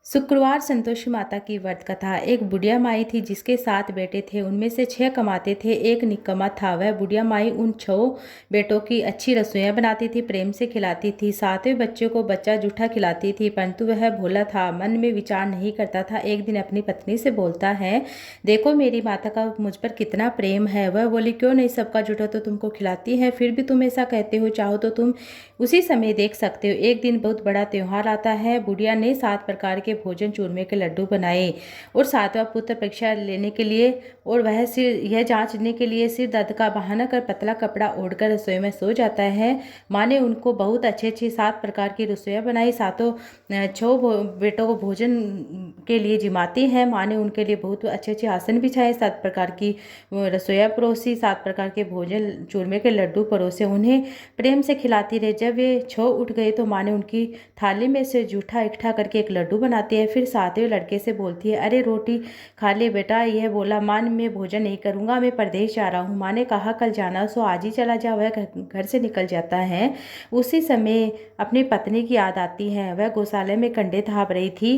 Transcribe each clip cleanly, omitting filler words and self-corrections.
शुक्रवार संतोषी माता की व्रत कथा। एक बुढ़िया माई थी जिसके 7 बेटे थे। उनमें से 6 कमाते थे, एक निकम्मा था। वह बुढ़िया माई उन 6 बेटों की अच्छी रसोइयाँ बनाती थी, प्रेम से खिलाती थी। 7वें बच्चे को बच्चा जूठा खिलाती थी, परंतु वह भोला था, मन में विचार नहीं करता था। एक दिन अपनी पत्नी से बोलता है, देखो मेरी माता का मुझ पर कितना प्रेम है। वह बोली, क्यों नहीं, सबका जूठा तो तुमको खिलाती है, फिर भी तुम ऐसा कहते हो, चाहो तो तुम उसी समय देख सकते हो। एक दिन बहुत बड़ा त्योहार आता है। बुढ़िया ने 7 प्रकार के भोजन चूरमे के लड्डू बनाए और 7वां पुत्र परीक्षा लेने के लिए और वह सिर यह जांचने के लिए सिर दर्द का बहाना कर पतला कपड़ा ओढ़कर रसोई में सो जाता है। माँ ने उनको बहुत अच्छी अच्छी 7 प्रकार की रसोइयाँ बनाई। 6 बेटों को भोजन के लिए जिमाती है। माँ ने उनके लिए बहुत अच्छे अच्छे आसन बिछाए, 7 प्रकार की रसोइयाँ परोसी, 7 प्रकार के भोजन चूरमे के लड्डू परोसे, उन्हें प्रेम से खिलाती रही। जब वे 6 उठ गए तो माँ ने उनकी थाली में से जूठा इकट्ठा करके एक लड्डू बनाती है। फिर 7वें लड़के से बोलती है, अरे रोटी खा ले बेटा। यह बोला, माँ मैं भोजन नहीं करूँगा, मैं परदेश जा रहा हूँ। माँ ने कहा, कल जाना सो आज ही चला जा। वह घर से निकल जाता है। उसी समय अपनी पत्नी की याद आती है। वह गौशाले में कंडे थाप रही थी।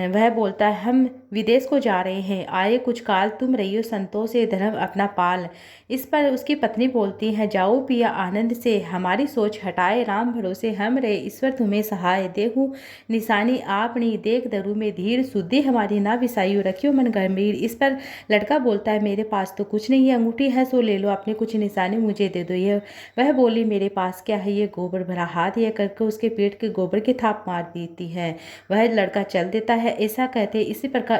वह बोलता है, हम विदेश को जा रहे हैं, आए कुछ काल, तुम रहियो संतोष से धर्म अपना पाल। इस पर उसकी पत्नी बोलती है, जाओ पिया आनंद से, हमारी सोच हटाए राम भरोसे हम रहे, ईश्वर तुम्हें सहाय। देहु निशानी आपनी, देख दरु में धीर, शुद्धि हमारी ना विसाइयो, रखियो मन गंभीर। इस पर लड़का बोलता है, मेरे पास तो कुछ नहीं है, अंगूठी है सो ले लो, अपनी कुछ निशानी मुझे दे दो। यह वह बोली, मेरे पास क्या है, ये गोबर भरा हाथ। यह करके उसके पेट के गोबर की थाप मार देती है। वह लड़का चल देता है। ऐसा कहते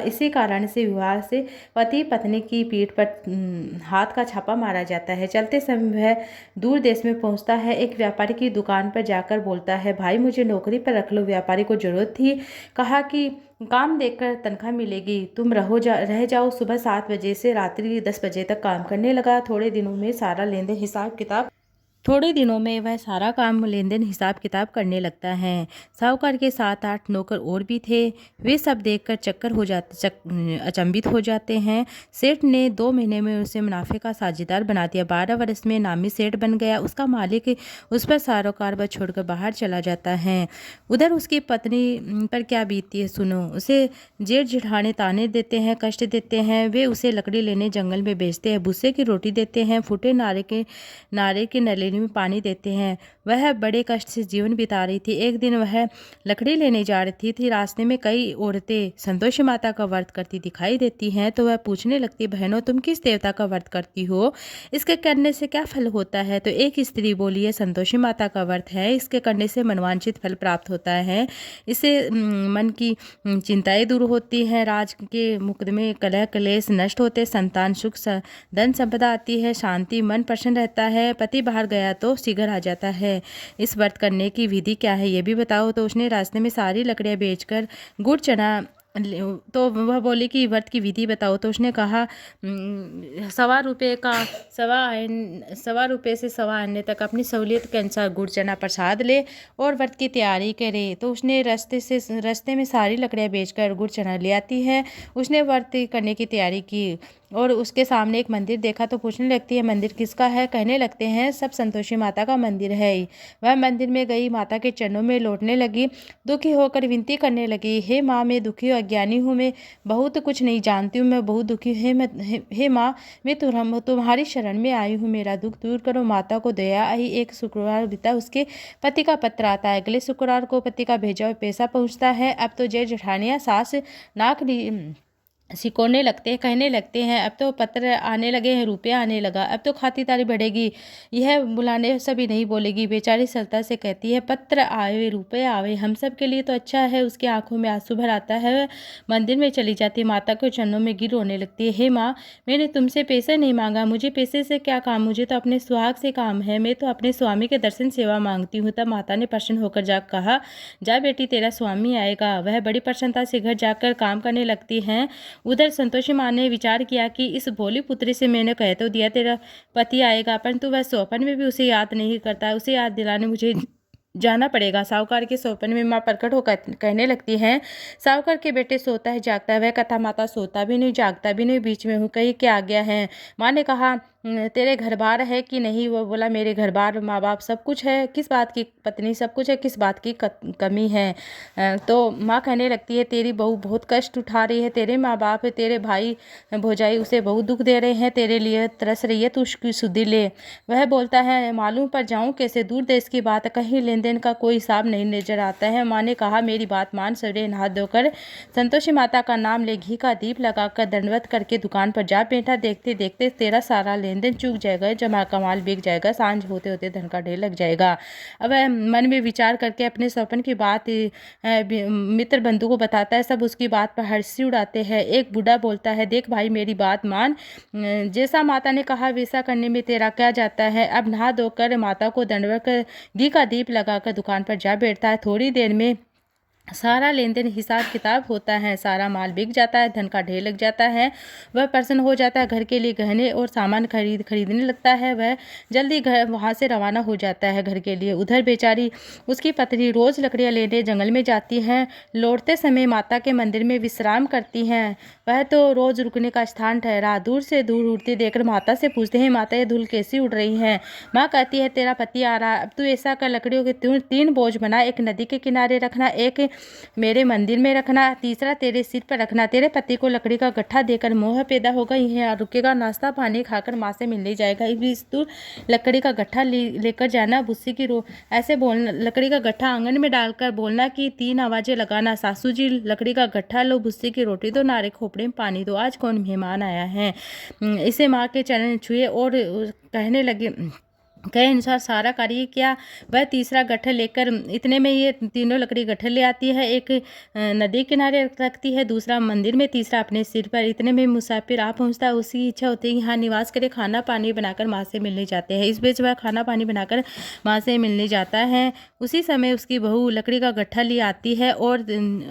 इसी कारण से विवाह से पति पत्नी की पीठ पर हाथ का छापा मारा जाता है। चलते समय वह दूर देश में पहुंचता है। एक व्यापारी की दुकान पर जाकर बोलता है, भाई मुझे नौकरी पर रख लो। व्यापारी को जरूरत थी, कहा कि काम देखकर तनख्वाह मिलेगी, तुम रह जाओ। सुबह 7 बजे से रात्रि 10 बजे तक काम करने लगा। थोड़े दिनों में वह सारा काम लेन देन हिसाब किताब करने लगता है। साहूकार के 7-8 नौकर और भी थे। वे सब देखकर अचंभित हो जाते हैं। सेठ ने 2 महीने में उसे मुनाफे का साझेदार बना दिया। 12 वर्ष में नामी सेठ बन गया। उसका मालिक उस पर सारा कारोबार छोड़कर बाहर चला जाता है। उधर उसकी पत्नी पर क्या बीतती है सुनो। उसे जेठ जेठानी ताने देते हैं, कष्ट देते हैं। वे उसे लकड़ी लेने जंगल में भेजते हैं, भूसे की रोटी देते हैं, फूटे नारे के नले में पानी देते हैं। वह बड़े कष्ट से जीवन बिता रही थी। एक दिन वह लकड़ी लेने जा रही थी। रास्ते में कई औरतें संतोषी माता का व्रत करती दिखाई देती हैं, तो वह पूछने लगती, बहनों तुम किस देवता का व्रत करती हो, इसके करने से क्या फल होता है। तो एक स्त्री बोली, है संतोषी माता का व्रत है, इसके करने से मनवांछित फल प्राप्त होता है, इससे मन की चिंताएं दूर होती हैं, राज के मुकदमे कलह क्लेश नष्ट होते, संतान सुख, धन संपदा आती है, शांति, मन प्रसन्न रहता है, पति बाहर गया तो शीघ्र आ जाता है। इस व्रत करने की विधि क्या है ये भी बताओ। तो उसने रास्ते में सारी लकड़ियां बेचकर गुड़ चना तो वह बोली कि व्रत की विधि बताओ। तो उसने कहा, 1.25 रुपये से 1.25 तक अपनी सहूलियत के अनुसार गुड़ चना प्रसाद ले और व्रत की तैयारी करे। तो उसने रास्ते में सारी लकड़ियां बेचकर गुड़ चना ले आती है। उसने व्रत करने की तैयारी की और उसके सामने एक मंदिर देखा तो पूछने लगती है, मंदिर किसका है। कहने लगते हैं, सब संतोषी माता का मंदिर है। वह मंदिर में गई, माता के चरणों में लौटने लगी, दुखी होकर विनती करने लगी, हे माँ मैं दुखी अज्ञानी हूँ, मैं बहुत कुछ नहीं जानती हूँ, मैं बहुत दुखी हे माँ मैं तुम्हारी शरण में आई हूँ, मेरा दुख दूर करो। माता को दया आई। एक शुक्रवार बीता, उसके पति का पत्र आता है। अगले शुक्रवार को पति का भेजा हुआ पैसा पहुँचता है। अब तो जेठ जेठानियाँ सास नाक सिकोड़ने लगते हैं, कहने लगते हैं, अब तो पत्र आने लगे हैं, रुपया आने लगा, अब तो खातिरदारी बढ़ेगी, यह बुलाने सभी नहीं बोलेगी। बेचारी सरलता से कहती है, पत्र आवे रुपया आवे, हम सब के लिए तो अच्छा है। उसकी आंखों में आंसू भर आता है। मंदिर में चली जाती, माता के चरणों में गिर रोने लगती है, हे माँ मैंने तुमसे पैसे नहीं मांगा, मुझे पैसे से क्या काम, मुझे तो अपने सुहाग से काम है, मैं तो अपने स्वामी के दर्शन सेवा मांगती हूँ। तब माता ने प्रसन्न होकर जा कहा, जा बेटी तेरा स्वामी आएगा। वह बड़ी प्रसन्नता से घर जाकर काम करने लगती हैं। उधर संतोषी माँ ने विचार किया कि इस भोली पुत्री से मैंने कह तो दिया तेरा पति आएगा, परंतु वह स्वप्न में भी उसे याद नहीं करता। उसे याद दिलाने मुझे जाना पड़ेगा। साहूकार के सपने में माँ प्रकट होकर कहने लगती हैं, साहूकार के बेटे सोता है जागता है, वह कथा माता सोता भी नहीं जागता भी नहीं, बीच में हूँ, कहीं क्या आ गया है। माँ ने कहा, तेरे घर बार है कि नहीं? वो बोला, मेरे घर बार माँ बाप सब कुछ है, किस बात की पत्नी सब कुछ है, किस बात की कमी है। तो माँ कहने लगती है, तेरी बहू बहुत कष्ट उठा रही है, तेरे माँ बाप तेरे भाई भौजाई उसे बहुत दुख दे रहे हैं, तेरे लिए तरस रही है, तू उसकी सुधि ले। वह बोलता है, मालूम पर जाऊं कैसे, दूर देश की बात, कहीं लेन देन का कोई हिसाब नहीं नजर आता है। माँ ने कहा, मेरी बात मान, सवेरे नहा धोकर संतोषी माता का नाम ले, घी का दीप लगाकर दंडवत करके दुकान पर जा बैठा। देखते देखते तेरा सारा लेन देन चूक जाएगा, जमा कमाल बिक जाएगा, सांझ होते होते धन का ढेर लग जाएगा। अब वह मन में विचार करके अपने सपन की बात मित्र बंधु को बताता है। सब उसकी बात पर हंसी उड़ाते हैं। एक बूढ़ा बोलता है, देख भाई, मेरी बात मान, जैसा माता ने कहा वैसा करने में तेरा क्या जाता है। अब नहा धोकर माता को दंडवत कर घी का दीप लगाकर दुकान पर जा बैठता है। थोड़ी देर में सारा लेन देन हिसाब किताब होता है, सारा माल बिक जाता है, धन का ढेर लग जाता है। वह प्रसन्न हो जाता है, घर के लिए गहने और सामान खरीदने लगता है। वह जल्दी घर वहाँ से रवाना हो जाता है घर के लिए। उधर बेचारी उसकी पत्नी रोज लकड़ियाँ लेने जंगल में जाती हैं। लौटते समय माता के मंदिर में विश्राम करती हैं। वह तो रोज रुकने का स्थान ठहरा। दूर से दूर उड़ती देखकर माता से पूछते हैं, माता ये धूल कैसी उड़ रही है? माँ कहती है, तेरा पति आ रहा, अब तू ऐसा कर, लकड़ियों के 3 बोझ बना, एक नदी के किनारे रखना, एक मेरे मंदिर में रखना, तीसरा तेरे सिर पर रखना। तेरे पति को लकड़ी का गट्ठा देकर मोह पैदा होगा, यहीं रुकेगा, नाश्ता पानी खाकर माँ से मिलने जाएगा। इस बीच तू लकड़ी का गट्ठा लेकर जाना, भुस्सी की ऐसे बोलना, लकड़ी का गट्ठा आंगन में डालकर बोलना कि 3 आवाजें लगाना, सासू जी लकड़ी का गट्ठा लो, भुस्सी की रोटी दो, नारे खोपड़े में पानी दो, आज कौन मेहमान आया है। इसे माँ के चरण छुए और कहने लगे, कहे अनुसार सारा कार्य किया। वह तीसरा गट्ठर लेकर, इतने में ये तीनों लकड़ी गट्ठर ले आती है। एक नदी किनारे रखती है, दूसरा मंदिर में, तीसरा अपने सिर पर। इतने में मुसाफिर आ पहुंचता है। उसकी इच्छा होती है यहाँ निवास करे, खाना पानी बनाकर माँ से मिलने जाते हैं। इस बीच वह खाना पानी बनाकर माँ से मिलने जाता है। उसी समय उसकी बहू लकड़ी का गट्ठा ले आती है और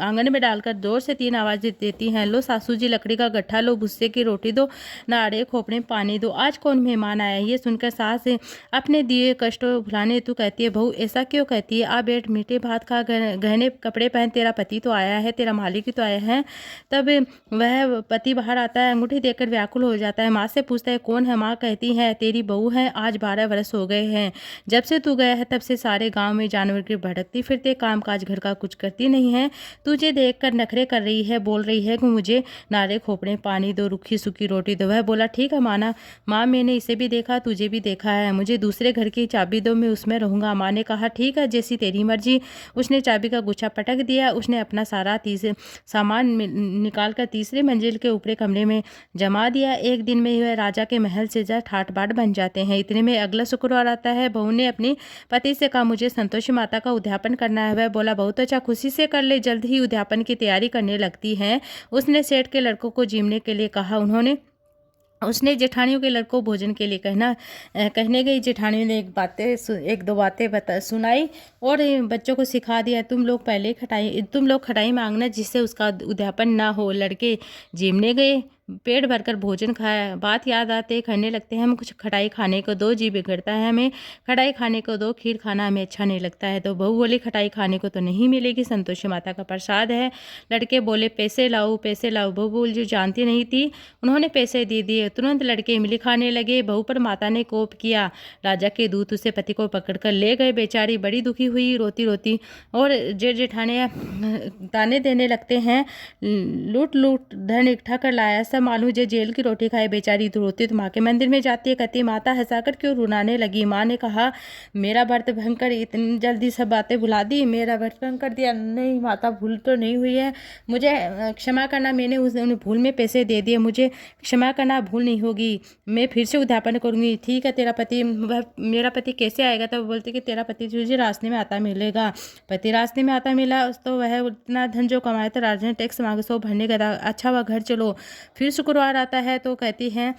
आंगन में डालकर जोर से 3 आवाज़ें देती हैं, लो सासू जी लकड़ी का गट्ठा लो, भुस्से की रोटी दो, नाड़े खोपड़े में पानी दो, आज कौन मेहमान आया। ये सुनकर सास अपने दिए कष्टों भुलाने हेतु कहती है, बहू ऐसा क्यों कहती है, आ बैठ, मीठे भात खा, गहने कपड़े पहन, तेरा पति तो आया है, तेरा मालिक ही तो आया है। तब वह पति बाहर आता है, अंगूठी देकर व्याकुल हो जाता है। माँ से पूछता है, कौन है? माँ कहती है, तेरी बहू है, आज 12 वर्ष हो गए हैं, जब से तू गया है तब से सारे गाँव में जानवर की भटकती फिरते, काम काज घर का कुछ करती नहीं है, तुझे देख कर नखरे कर रही है, बोल रही है कि मुझे नारे खोपड़े पानी दो, रूखी सूखी रोटी दो। वह बोला, ठीक है माना, माँ मैंने इसे भी देखा, तुझे भी देखा है, मुझे दूसरे घर की चाबी दो, मैं उसमें रहूंगा। माँ ने कहा, ठीक है, जैसी तेरी मर्जी। उसने चाबी का गुच्छा पटक दिया। उसने अपना सारा सामान निकाल कर तीसरी मंजिल के ऊपरी कमरे में जमा दिया। एक दिन में वह राजा के महल से जा ठाट बाट बन जाते हैं। इतने में अगला शुक्रवार आता है। बहू ने अपनी पति से कहा, मुझे संतोषी माता का उद्यापन करना है। वह बोला, बहुत अच्छा, खुशी से कर ले। जल्द ही उद्यापन की तैयारी करने लगती है। उसने सेठ के लड़कों को जीमने के लिए कहा। उसने जेठानियों के लड़कों भोजन के लिए कहने गई। जेठानियों ने एक दो बातें सुनाई और बच्चों को सिखा दिया, तुम लोग खटाई मांगना जिससे उसका उद्यापन ना हो। लड़के जीमने गए, पेट भरकर भोजन खाया। बात याद आते कहने लगते हैं, हम कुछ खटाई खाने को दो, जी बिगड़ता है हमें, खटाई खाने को दो, खीर खाना हमें अच्छा नहीं लगता है। तो बहू बोली, खटाई खाने को तो नहीं मिलेगी, संतोषी माता का प्रसाद है। लड़के बोले, पैसे लाओ पैसे लाओ। बहू बोली, जो जानती नहीं थी उन्होंने पैसे दे दिए। तुरंत लड़के इमली खाने लगे। बहू पर माता ने कोप किया। राजा के दूत उसे पति को पकड़कर ले गए। बेचारी बड़ी दुखी हुई, रोती रोती, और जेठ जेठाने ताने देने लगते हैं, लूट लूट धन इकट्ठा कर लाया, सब मालूम जे जेल की रोटी खाए। बेचारी रोती तो माँ के मंदिर में जाती है, कहती, माता हंसाकर क्यों रुलाने लगी। माँ ने कहा, मेरा व्रत भंग कर इतनी जल्दी सब बातें भुला दी, मेरा व्रत भंग कर दिया। नहीं माता, भूल तो नहीं हुई है, मुझे क्षमा करना, मैंने उन भूल में पैसे दे दिए, मुझे क्षमा करना, भूल नहीं होगी, मैं फिर से उद्यापन करूंगी। ठीक है, तेरा पति, मेरा पति कैसे आएगा? तो बोलते कि तेरा पति तुझे रास्ते में आता मिलेगा। पति रास्ते में आता मिला तो वह उतना धन जो कमाया था राजा ने टैक्स मांगे, सो भरने गया। अच्छा हुआ घर चलो। फिर शुक्रवार आता है तो कहती हैं,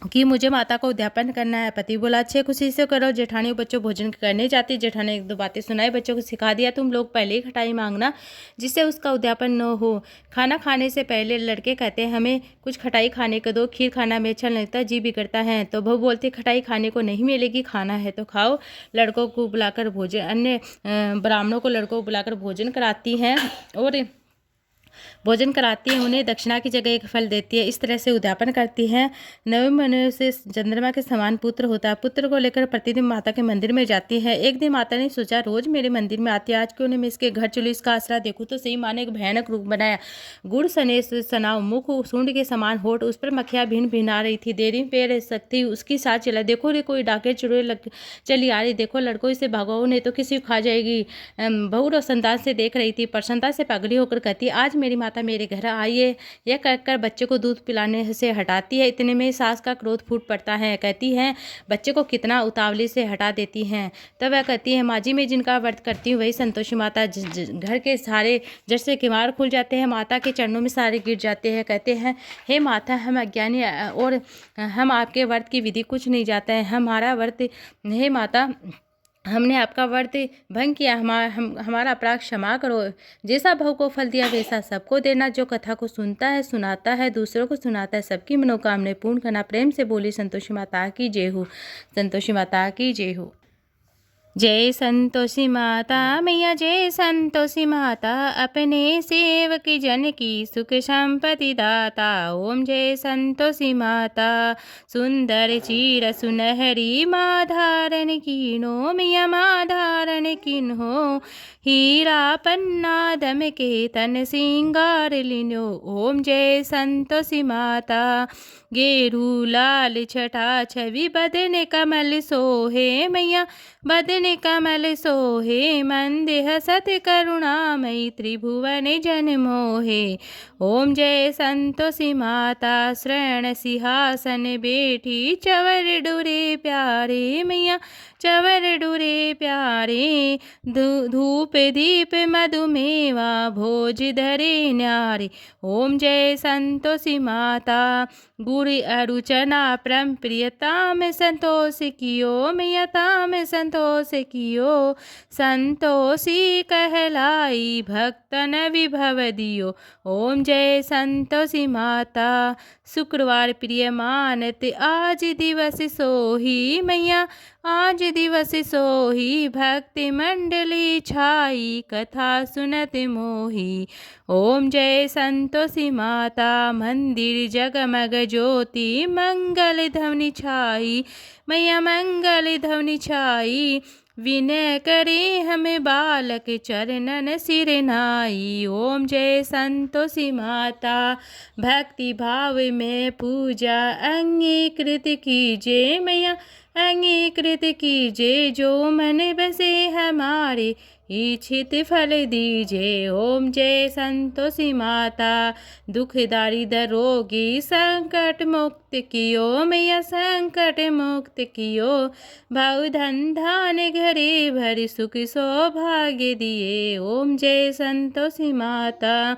कि मुझे माता को उद्यापन करना है। पति बोला अच्छे खुशी से करो। जेठानी बच्चों भोजन करने जाती। जेठानी ने 1-2 बातें सुनाई, बच्चों को सिखा दिया तुम लोग पहले ही खटाई मांगना जिससे उसका उद्यापन न हो। खाना खाने से पहले लड़के कहते हैं हमें कुछ खटाई खाने को दो, खीर खाना में अच्छा लगता है, जी बिगड़ता है। तो बहू बोलती खटाई खाने को नहीं मिलेगी, खाना है तो खाओ। लड़कों को बुलाकर भोजन, अन्य ब्राह्मणों को लड़कों को बुलाकर भोजन कराती हैं और भोजन कराती है, उन्हें दक्षिणा की जगह एक फल देती है। इस तरह से उद्यापन करती है। 9वें महीने से चंद्रमा के समान पुत्र होता है। पुत्र को लेकर प्रतिदिन माता के मंदिर में जाती है। एक दिन माता ने सोचा रोज मेरे मंदिर में आती है, आज क्यों नहीं मैं इसके घर चलूँ, इसका आसरा देखूँ। तो सही माँ ने एक भयानक रूप बनाया। गुड़ सने सनाव मुख, सूंड के समान होठ, उस पर मक्खियाँ भिन भिना रही थी। देरी पे रह सकती उसकी साथ चला। देखो रे कोई डाके चिड़ुए चली आ रही, देखो लड़कों इसे भगाओ नहीं तो किसी को खा जाएगी। बहू रोशनदान से देख रही थी। प्रसन्नता से पगली होकर कहती आज मेरी माता मेरे घर आई है। यह कहकर बच्चे को दूध पिलाने से हटाती है। इतने में सास का क्रोध फूट पड़ता है। कहती है बच्चे को कितना उतावली से हटा देती हैं। तब वह कहती है माँ जी मैं जिनका व्रत करती हूँ वही संतोषी माता। घर के सारे जड़ से किवाड़ खुल जाते हैं, माता के चरणों में सारे गिर जाते हैं। कहते हैं हे माता हम अज्ञानी और हम आपके व्रत की विधि कुछ नहीं जाते हैं। हमारा व्रत हे माता हमने आपका व्रत भंग किया, हमारा अपराध क्षमा करो। जैसा भाव को फल दिया वैसा सबको देना। जो कथा को सुनता है, सुनाता है, दूसरों को सुनाता है, सबकी मनोकामनाएं पूर्ण करना। प्रेम से बोली संतोषी माता की जय हो। संतोषी माता की जय हो। जय संतोषी माता मैया जय संतोषी माता, अपने सेवक जन की सुख संपत्ति दाता। ओम जय संतोषी माता, सुंदर चीर सुनहरी माँ धारण कीनो, मैया माँ धारण किन्हो। हीरा पन्ना दम के तन सिंगार लिनो। ओम जय संतोषी माता, गेरू लाल छटा छवि बदन कमल सोहे, मैया बदन कमल सोहे। मंदेह सत करुणामयी त्रिभुवन जन मोहे। ओम जय संतोषी माता, श्रवण सिंहासन बैठी चवर डुरे प्यारे, मैया चवर डुरे प्यारे। धूप दीप मधुमेवा भोज धरे न्यारे। ओम जय संतोषी माता, गुरु अरुचना परम प्रियता में संतोष कियो, मैयता में संतोष कियो। संतोषी कहलाई भक्तन विभव दियो। ओम जय संतोषी माता, शुक्रवार प्रिय मानत आज दिवस सोही, मैया आज दिवस सोही। भक्ति मंडली छाई कथा सुनत मोही। ओम जय संतोषी माता, मंदिर जगमग ज्योति मंगल ध्वनि छाई, मैया मंगल ध्वनि छाई। विनय करे हमें बालक चरणन सिर नाई। ओम जय संतोषी माता, भक्ति भाव में पूजा अंगीकृत कीजिए, मैया अंगीकृत कीजिए। जो मन बसे हमारे इच्छित फल दीजिए। ओम जय संतोषी माता, दुख दारिद्र रोगी संकट मुक्त कियो, मैया संकट मुक्त कियो। भाव धन धान घरे भर सुख सौभाग्य दिए। ओम जय संतोषी माता,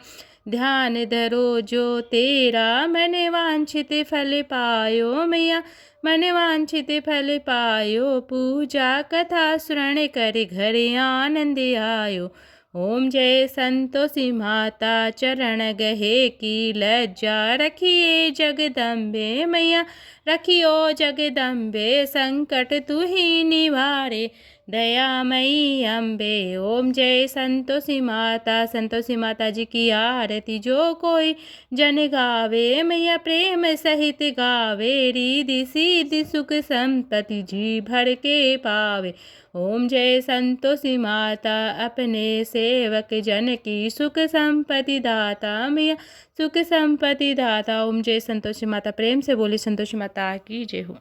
ध्यान धरो जो तेरा मन वांछित फल पायो, मैया मन वांछित फल पायो। पूजा कथा श्रवण कर घर आनंद आयो। ओम जय संतोषी माता, चरण गहे की लज्जा रखिए जगदम्बे, मैया रखियो जगदम्बे। संकट तू ही निवारे दयामयी अम्बे। ओम जय संतोषी माता, संतोषी माता जी की आरती जो कोई जन गावे, मैया प्रेम सहित गावे। रिद्धि सिद्धि सुख संपत्ति जी भर के पावे। ओम जय संतोषी माता, अपने सेवक जन की सुख संपत्ति दाता, मैया सुख संपत्ति दाता। ओम जय संतोषी माता, प्रेम से बोली संतोषी माता की जय हो।